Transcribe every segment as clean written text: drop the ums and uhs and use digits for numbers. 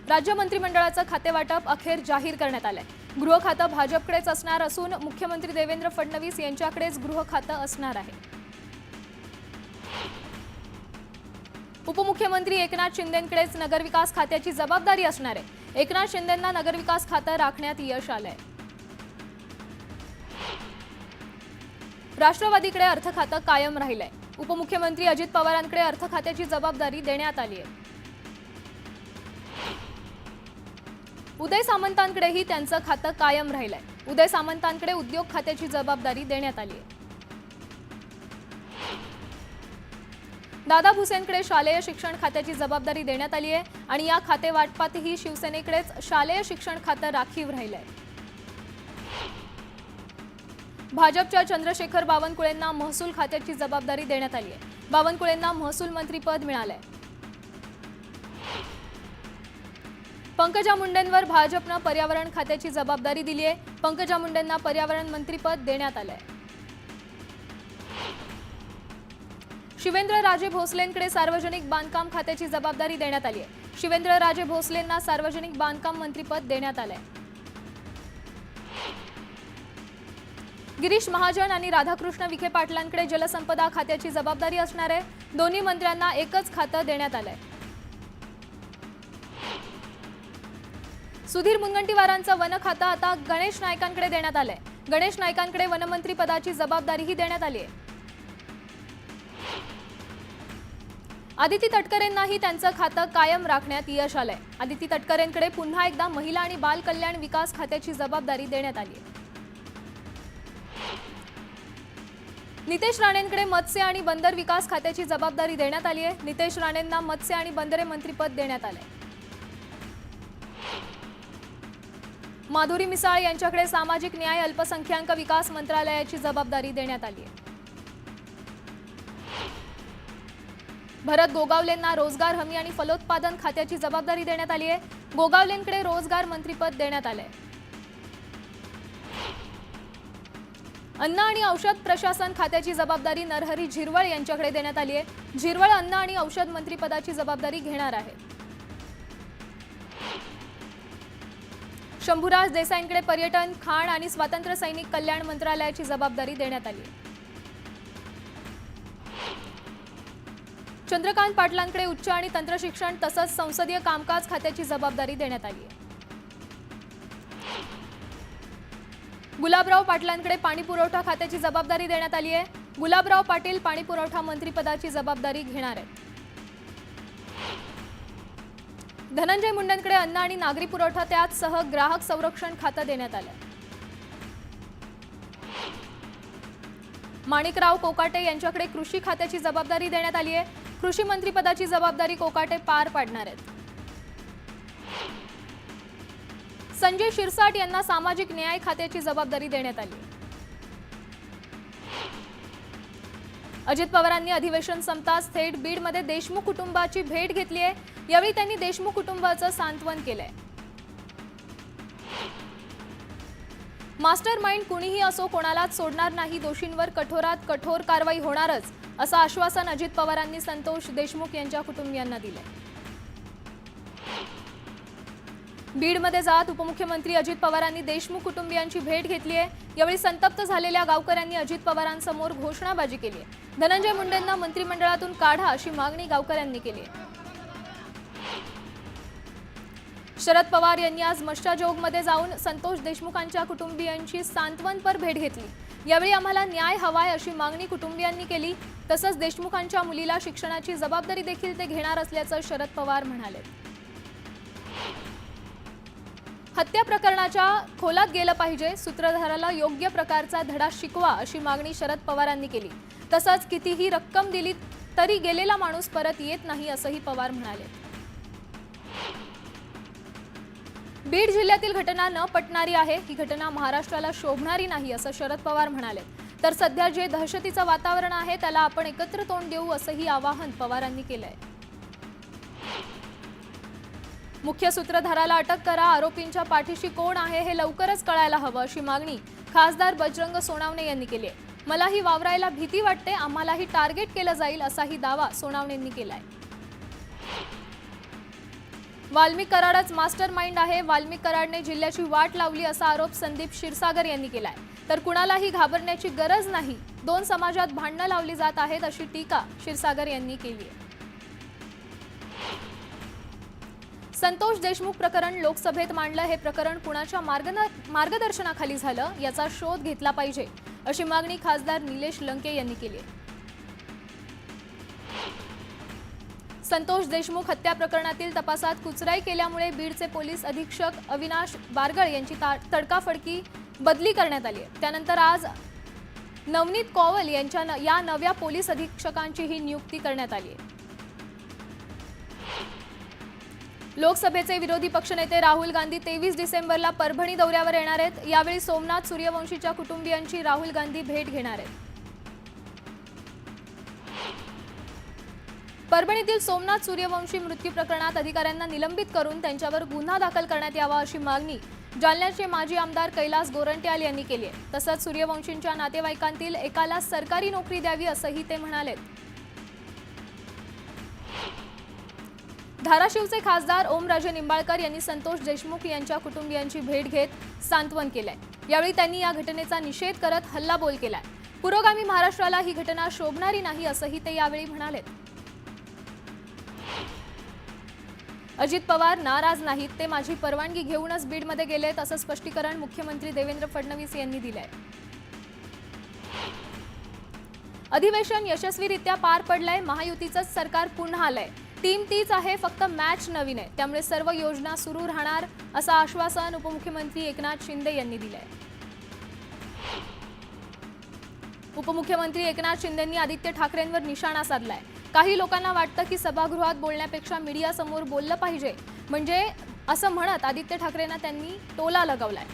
राज्य मंत्रिमंडळाचं खातेवाटप अखेर जाहीर करण्यात आलंय। गृह खातं भाजपकडेच असणार असून मुख्यमंत्री देवेंद्र फडणवीस यांच्याकडेच गृह खातं असणार आहे। उपमुख्यमंत्री एकनाथ शिंदेंकडेच नगरविकास खात्याची जबाबदारी असणार आहे। एकनाथ शिंदेंना नगरविकास खातं राखण्यात यश आलंय। राष्ट्रवादीकडे अर्थ खातं कायम राहिलंय। उपमुख्यमंत्री अजित पवारांकडे अर्थ खात्याची जबाबदारी देण्यात आली आहे। उदय सामंतांकडेही त्यांचं खातं कायम राहिलंय। उदय सामंतांकडे उद्योग खात्याची जबाबदारी देण्यात आली आहे। दादा भुसेंकडे शालेय शिक्षण खात्याची जबाबदारी देण्यात आली आहे आणि या खाते वाटपातही शिवसेनेकडेच शालेय शिक्षण खातं राखीव राहिलंय। भाजपच्या चंद्रशेखर बावनकुळेंना महसूल खात्याची जबाबदारी देण्यात आली आहे। बावनकुळेंना महसूल मंत्रीपद मिळालंय। पंकजा मुंडेंवर भाजपनं पर्यावरण खात्याची जबाबदारी दिली आहे। पंकजा मुंडेंना पर्यावरण मंत्रीपद देण्यात आलंय। शिवेंद्रराजे भोसलेंकडे सार्वजनिक बांधकाम खात्याची जबाबदारी देण्यात आली आहे। शिवेंद्रराजे भोसलेंना सार्वजनिक बांधकाम मंत्रीपद देण्यात आलंय। गिरीश महाजन आणि राधाकृष्ण विखे पाटलांकडे जलसंपदा खात्याची जबाबदारी असणार आहे। दोन्ही मंत्र्यांना एकच खातं देण्यात आलंय। सुधीर मुनगंटीवारांचं वन खातं आता गणेश नाईकांकडे देण्यात आलंय। गणेश नाईकांकडे वनमंत्री पदाची जबाबदारीही देण्यात आली आहे। आदिती तटकरेंनाही त्यांचं खातं कायम राखण्यात यश आलंय। आदिती तटकरेंकडे पुन्हा एकदा महिला आणि बाल कल्याण विकास खात्याची जबाबदारी देण्यात आली आहे। नितेश राणेंकडे मत्स्य आणि बंदर विकास खात्याची जबाबदारी देण्यात आली आहे। नितेश राणेंना मत्स्य आणि बंदरे मंत्रीपद देण्यात आलंय। माधुरी मिसाळ यांच्याकडे सामाजिक न्याय अल्पसंख्याक विकास मंत्रालयाची जबाबदारी देण्यात आली आहे। भरत गोगावलेंना रोजगार हमी आणि फलोत्पादन खात्याची जबाबदारी देण्यात आली आहे। गोगावलेंकडे रोजगार मंत्रीपद देण्यात आलंय। अन्न आणि औषध प्रशासन खात्याची जबाबदारी नरहरी झिरवळ यांच्याकडे देण्यात आली आहे। झिरवळ अन्न आणि औषध मंत्रीपदाची जबाबदारी घेणार आहेत। शंभूराज देसाईंकडे पर्यटन, खाण आणि स्वातंत्र्य सैनिक कल्याण मंत्रालयाची जबाबदारी देण्यात आली आहे। चंद्रकांत पाटलांकडे उच्च आणि तंत्रशिक्षण तसंच संसदीय कामकाज खात्याची जबाबदारी देण्यात आली आहे। गुलाबराव पाटलांकडे पाणीपुरवठा खात्याची जबाबदारी देण्यात आली आहे। गुलाबराव पाटील पाणीपुरवठा मंत्रीपदाची जबाबदारी घेणार आहेत। धनंजय मुंडेंकडे अन्न आणि नागरी पुरवठा त्यासह ग्राहक संरक्षण खातं देण्यात आलं। माणिकराव कोकाटे यांच्याकडे कृषी खात्याची जबाबदारी देण्यात आली आहे। कृषी मंत्रीपदाची जबाबदारी कोकाटे पार पाडणार आहेत। संजय शिरसाट यांना सामाजिक न्याय खात्याची जबाबदारी देण्यात आली। अजित पवारांनी अधिवेशन संपताच थेट बीडमध्ये देशमुख कुटुंबाची भेट घेतली आहे। यावेळी त्यांनी देशमुख कुटुंबाचं सांत्वन केलंय। मास्टर माइंड कुणीही असो कोणालाच सोडणार नाही, दोषींवर कठोरात कठोर कारवाई होणारच असं आश्वासन अजित पवारांनी संतोष देशमुख यांच्या कुटुंबियांना दिलंय। बीडमध्ये जात उपमुख्यमंत्री अजित पवारांनी देशमुख कुटुंबियांची भेट घेतली आहे। यावेळी संतप्त झालेल्या गावकऱ्यांनी अजित पवारांसमोर घोषणाबाजी केली आहे। धनंजय मुंडेंना मंत्रिमंडळातून काढा अशी मागणी गावकऱ्यांनी केली आहे। शरद पवार यांनी आज मष्टाजोगमध्ये जाऊन संतोष देशमुखांच्या कुटुंबियांची सांत्वनपर भेट घेतली। यावेळी आम्हाला न्याय हवाय अशी मागणी कुटुंबियांनी केली। तसंच देशमुखांच्या मुलीला शिक्षणाची जबाबदारी देखील ते घेणार असल्याचं शरद पवार म्हणाले। हत्या प्रकरणाच्या खोलात गेलं पाहिजे, सूत्रधाराला योग्य प्रकारचा धडा शिकवा अशी मागणी शरद पवारांनी केली। तसंच कितीही रक्कम दिली तरी गेलेला माणूस परत येत नाही असंही पवार म्हणाले। बीड जिल्ह्यातील घटना न पटणारी आहे, ही घटना महाराष्ट्राला शोभणारी नाही असं शरद पवार म्हणाले। तर सध्या जे दहशतीचं वातावरण आहे त्याला आपण एकत्र तोंड देऊ असंही आवाहन पवारांनी केलंय। मुख्य सूत्रधाराला अटक करा, आरोपींच्या पाठीशी कोण आहे हे लवकरच कळायला हवं अशी मागणी खासदार बजरंग सोनावणे यांनी केली आहे। मलाही वावरायला भीती वाटते, आम्हालाही टार्गेट केलं जाईल असाही दावा सोनावणेंनी केलाय। वाल्मिक कराडच मास्टर माइंड आहे. वाल्मिक कराडने जिल्ह्याची वाट लावली असा आरोप संदीप क्षीरसागर यांनी केलाय. तर कुणालाही घाबरण्याची गरज नाही, दोन समाजात भांडणं लावली जात आहेत अशी टीका क्षीरसागर यांनी केली आहे. संतोष देशमुख प्रकरण लोकसभेत मांडलं. हे प्रकरण कुणाच्या मार्गदर्शनाखाली झालं याचा शोध घेतला पाहिजे अशी मागणी खासदार निलेश लंके यांनी केली आहे. संतोष देशमुख हत्या प्रकरणातील तपासात कुचराई केल्यामुळे बीडचे पोलीस अधीक्षक अविनाश बारगळ यांची तडकाफडकी बदली करण्यात आली आहे. त्यानंतर आज नवनीत कौवल या नव्या पोलीस अधीक्षकांचीही नियुक्ती करण्यात आली आहे. लोकसभेचे विरोधी पक्षनेते राहुल गांधी 23 डिसेंबरला परभणी दौऱ्यावर येणार आहेत. यावेळी सोमनाथ सूर्यवंशीच्या कुटुंबियांची राहुल गांधी भेट घेणार आहेत. परभणीतील सोमनाथ सूर्यवंशी मृत्यू प्रकरणात अधिकाऱ्यांना निलंबित करून त्यांच्यावर गुन्हा दाखल करण्यात यावा अशी मागणी जालन्याचे माजी आमदार कैलास गोरंट्याल यांनी केली आहे. तसंच सूर्यवंशींच्या नातेवाईकांतील एकाला सरकारी नोकरी द्यावी असंही ते म्हणाले. धाराशिवचे खासदार ओमराजे निंबाळकर यांनी संतोष देशमुख यांच्या कुटुंबियांची भेट घेत सांत्वन केलंय. यावेळी त्यांनी या घटनेचा निषेध करत हल्लाबोल केलाय. पुरोगामी महाराष्ट्राला ही घटना शोभणारी नाही असंही ते यावेळी म्हणाले. अजित पवार नाराज नाहीत, ते माझी परवानगी घेऊनच बीडमध्ये गेलेत असं स्पष्टीकरण मुख्यमंत्री देवेंद्र फडणवीस यांनी दिलंय. अधिवेशन यशस्वीरित्या पार पडलंय. महायुतीचंच सरकार पुन्हा आलंय. टीम तीच आहे, फक्त मॅच नवीन आहे. त्यामुळे सर्व योजना सुरू राहणार असं आश्वासन उपमुख्यमंत्री एकनाथ शिंदे यांनी दिलंय. उपमुख्यमंत्री एकनाथ शिंदेंनी आदित्य ठाकरेंवर निशाणा साधलाय. काही लोकांना वाटतं की सभागृहात बोलण्यापेक्षा मीडियासमोर बोललं पाहिजे, म्हणजे असं म्हणत आदित्य ठाकरेंना त्यांनी टोला लगावलाय.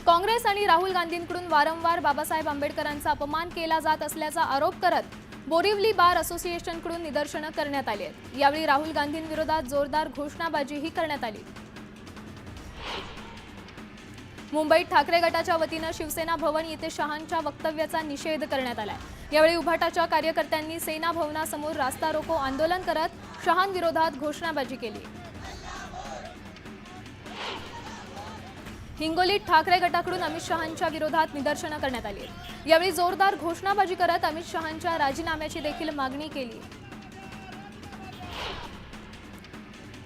काँग्रेस आणि राहुल गांधींकडून वारंवार बाबासाहेब आंबेडकरांचा अपमान केला जात असल्याचा आरोप करत बोरिवली बार असोसिएशनकडून निदर्शनं करण्यात आली आहेत. यावेळी राहुल गांधींविरोधात जोरदार घोषणाबाजीही करण्यात आली. मुंबईत ठाकरे गटाच्या वतीनं शिवसेना भवन येथे शहांच्या वक्तव्याचा निषेध करण्यात आलाय. यावेळी उभाटाच्या कार्यकर्त्यांनी सेना भवनासमोर रास्ता रोको आंदोलन करत शहांविरोधात घोषणाबाजी केली. हिंगोलीत ठाकरे गटाकडून अमित शहांच्या विरोधात निदर्शनं करण्यात आली. यावेळी जोरदार घोषणाबाजी करत अमित शहांच्या राजीनाम्याची देखील मागणी केली.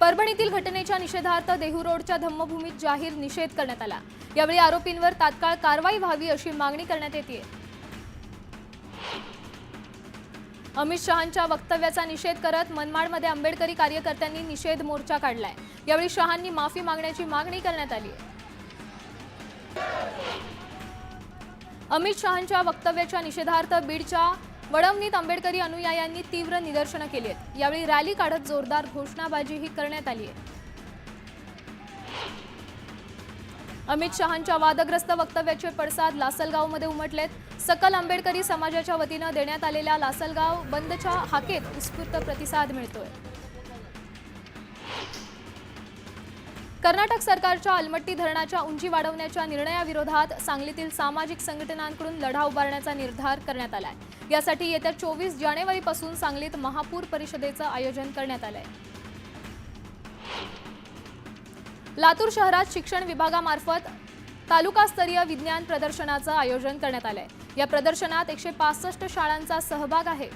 परभणीतील घटनेच्या निषेधार्थ देहू रोडच्या धम्मभूमीत जाहीर निषेध करण्यात आला. यावेळी आरोपींवर तात्काळ कारवाई व्हावी अशी मागणी करण्यात येते. अमित शहांच्या वक्तव्याचा निषेध करत मनमाडमध्ये आंबेडकरी कार्यकर्त्यांनी निषेध मोर्चा काढलाय. यावेळी शहांनी माफी मागण्याची मागणी करण्यात आली. अमित शहांच्या वक्तव्याच्या निषेधार्थ बीडच्या वडवणीत आंबेडकरी अनुयायांनी तीव्र निदर्शनं केली आहेत. यावेळी रॅली काढत जोरदार घोषणाबाजीही करण्यात आली आहे. अमित शहांच्या वादग्रस्त वक्तव्याचे पडसाद लासलगावमध्ये उमटलेत. सकल आंबेडकरी समाजाच्या वतीनं देण्यात आलेल्या लासलगाव बंदच्या हाकेत उत्स्फूर्त प्रतिसाद मिळतोय. कर्नाटक सरकारच्या अलमट्टी धरणाच्या उंची वाढवण्याच्या निर्णयाविरोधात सांगलीतील सामाजिक संघटनांकडून लढा उभारण्याचा निर्धार करण्यात आलाय. यासाठी येत्या 24 जानेवारीपासून सांगलीत महापूर परिषदेचं आयोजन करण्यात आलंय. लातूर शहरात शिक्षण विभागामार्फत तालुकास्तरीय विज्ञान प्रदर्शनाचं आयोजन करण्यात आलंय. या प्रदर्शनात 165 शाळांचा सहभाग आहे.